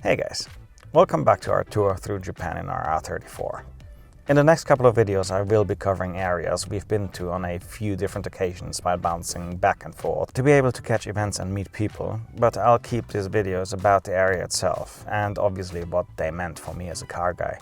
Hey guys, welcome back to our tour through Japan in our R34. In the next couple of videos I will be covering areas we've been to on a few different occasions while bouncing back and forth to be able to catch events and meet people, but I'll keep these videos about the area itself and obviously what they meant for me as a car guy.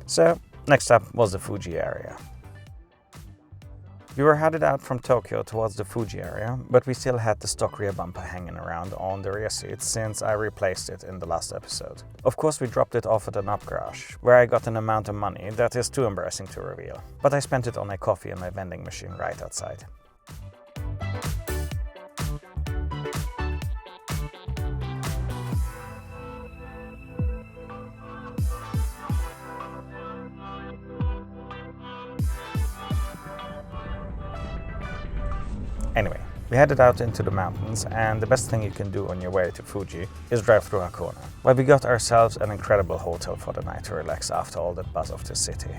So, next up was the Fuji area. We were headed out from Tokyo towards the Fuji area, but we still had the stock rear bumper hanging around on the rear seat since I replaced it in the last episode. Of course we dropped it off at an up garage, where I got an amount of money that is too embarrassing to reveal, but I spent it on a coffee and a vending machine right outside. Anyway, we headed out into the mountains, and the best thing you can do on your way to Fuji is drive through Hakone, where we got ourselves an incredible hotel for the night to relax after all that buzz of the city.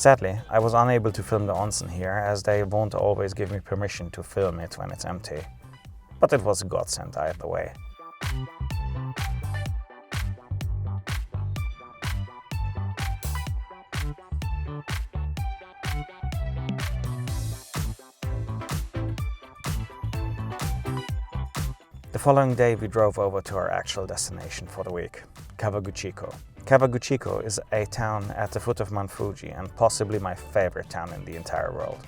Sadly, I was unable to film the onsen here as they won't always give me permission to film it when it's empty. But it was a godsend either way. The following day we drove over to our actual destination for the week, Kawaguchiko. Kawaguchiko is a town at the foot of Mt Fuji and possibly my favorite town in the entire world.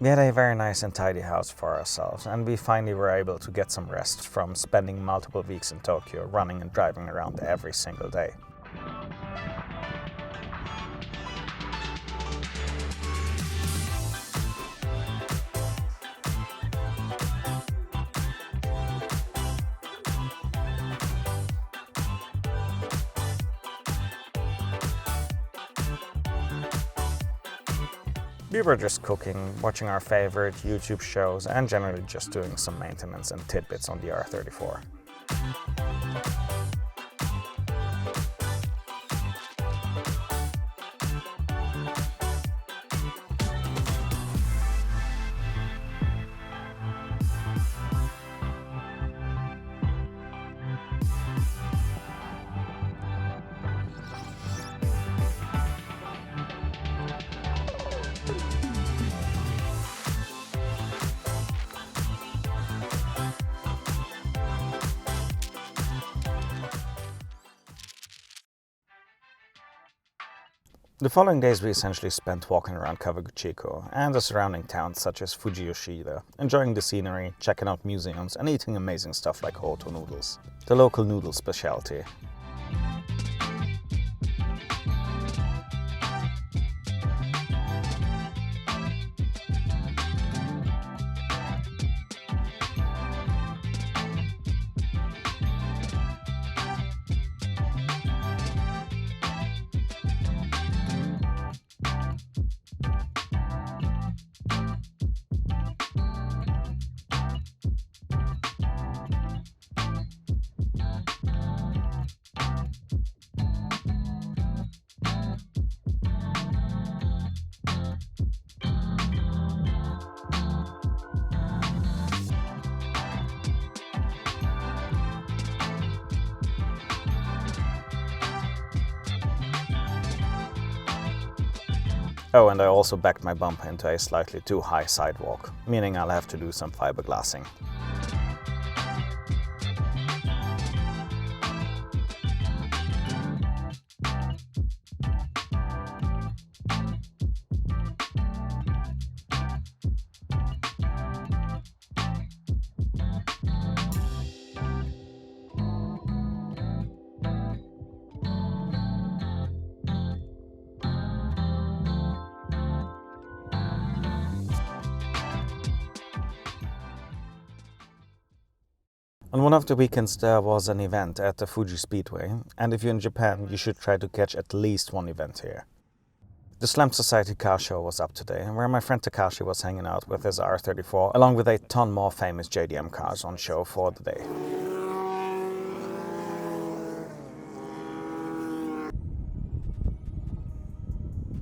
We had a very nice and tidy house for ourselves, and we finally were able to get some rest from spending multiple weeks in Tokyo running and driving around every single day. We were just cooking, watching our favorite YouTube shows, and generally just doing some maintenance and tidbits on the R34. The following days we essentially spent walking around Kawaguchiko and the surrounding towns such as Fuji, enjoying the scenery, checking out museums and eating amazing stuff like Hoto noodles, the local noodle specialty. Oh, and I also backed my bumper into a slightly too high sidewalk, meaning I'll have to do some fiberglassing. On one of the weekends there was an event at the Fuji Speedway, and if you're in Japan you should try to catch at least one event here. The Slam Society car show was up today, where my friend Takashi was hanging out with his R34, along with a ton more famous JDM cars on show for the day.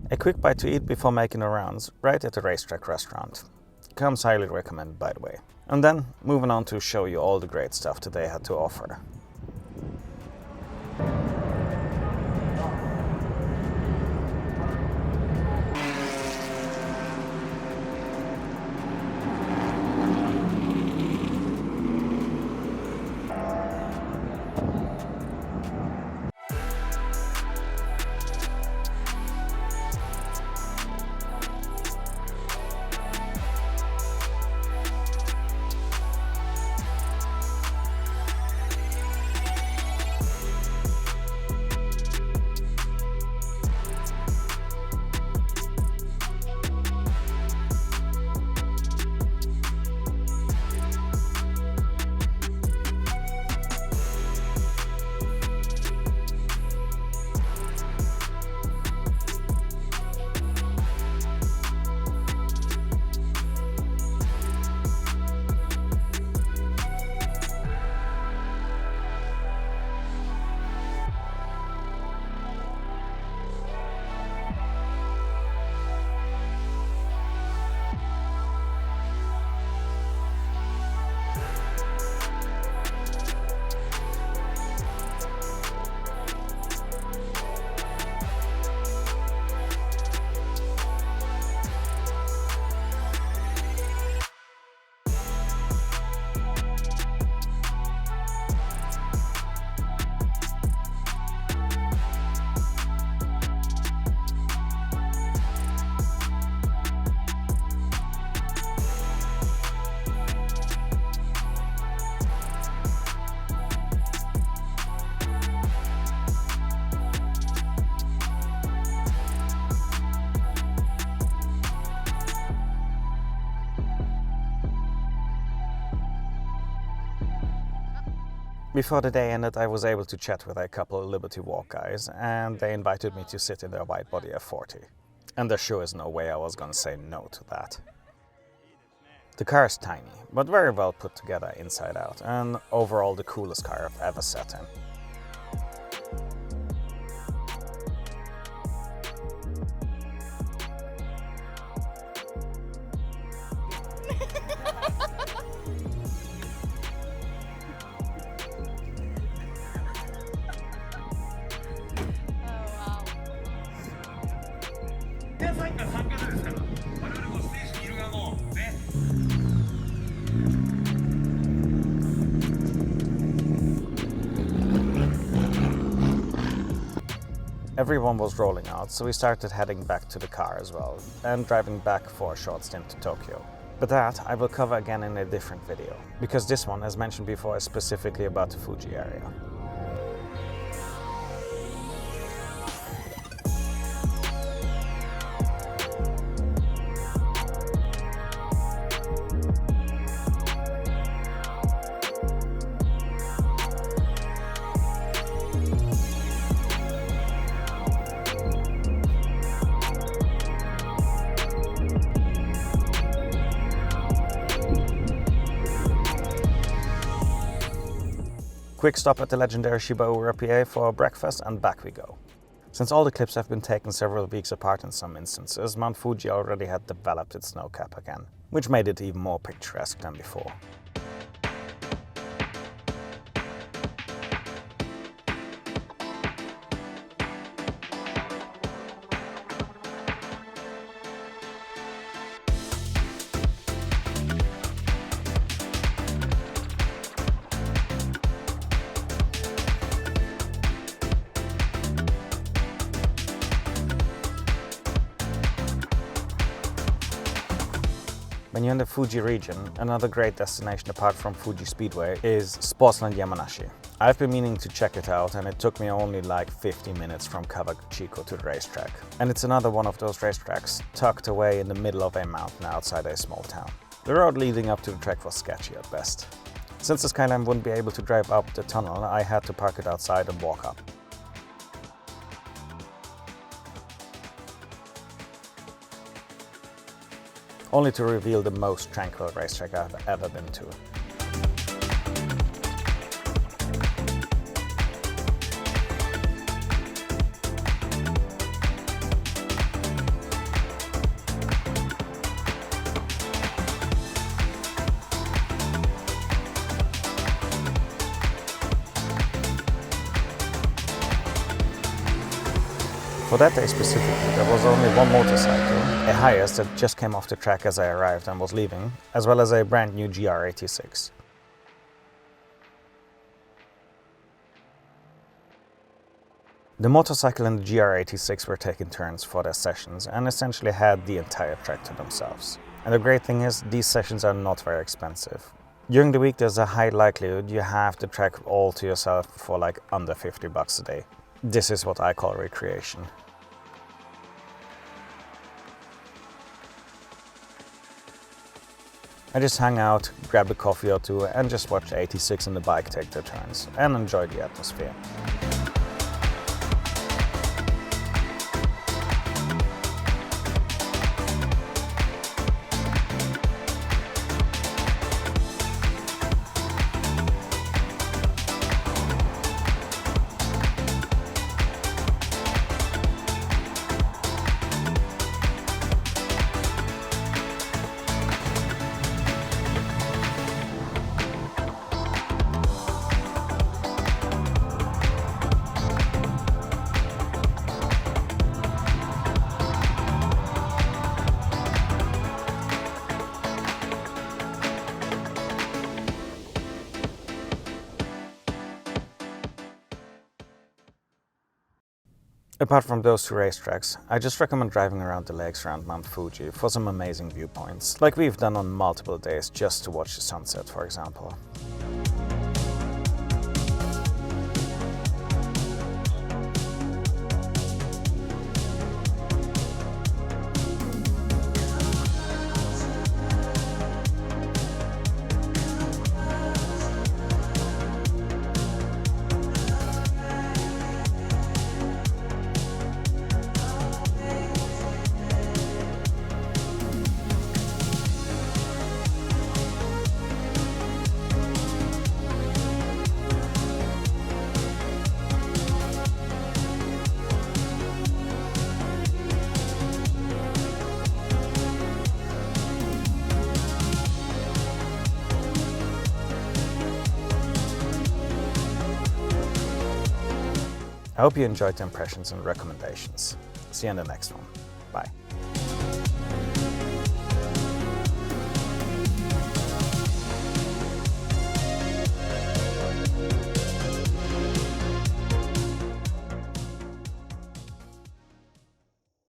A quick bite to eat before making the rounds, right at the racetrack restaurant. Comes highly recommended, by the way. And then, moving on to show you all the great stuff today had to offer. Before the day ended, I was able to chat with a couple of Liberty Walk guys, and they invited me to sit in their wide-body F40. And there sure is no way I was gonna say no to that. The car is tiny, but very well put together inside out, and overall the coolest car I've ever sat in. Everyone was rolling out, so we started heading back to the car as well, and driving back for a short stint to Tokyo. But that I will cover again in a different video, because this one, as mentioned before, is specifically about the Fuji area. Quick stop at the legendary Shiba Ura PA for breakfast, and back we go. Since all the clips have been taken several weeks apart in some instances, Mt Fuji already had developed its snow cap again, which made it even more picturesque than before. When you're in the Fuji region, another great destination apart from Fuji Speedway is Sportsland Yamanashi. I've been meaning to check it out, and it took me only like 50 minutes from Kawaguchiko to the racetrack. And it's another one of those racetracks tucked away in the middle of a mountain outside a small town. The road leading up to the track was sketchy at best. Since the Skyline wouldn't be able to drive up the tunnel, I had to park it outside and walk up. only to reveal the most tranquil racetrack I've ever been to. For that day specifically, there was only one motorcycle, a Hiace that just came off the track as I arrived and was leaving, as well as a brand new GR86. The motorcycle and the GR86 were taking turns for their sessions and essentially had the entire track to themselves. And the great thing is, these sessions are not very expensive. During the week there's a high likelihood you have the track all to yourself for like under $50 a day. This is what I call recreation. I just hung out, grabbed a coffee or two and just watched 86 and the bike take their turns and enjoyed the atmosphere. Apart from those two racetracks, I just recommend driving around the lakes around Mt Fuji for some amazing viewpoints, like we've done on multiple days just to watch the sunset, for example. I hope you enjoyed the impressions and recommendations. See you in the next one. Bye.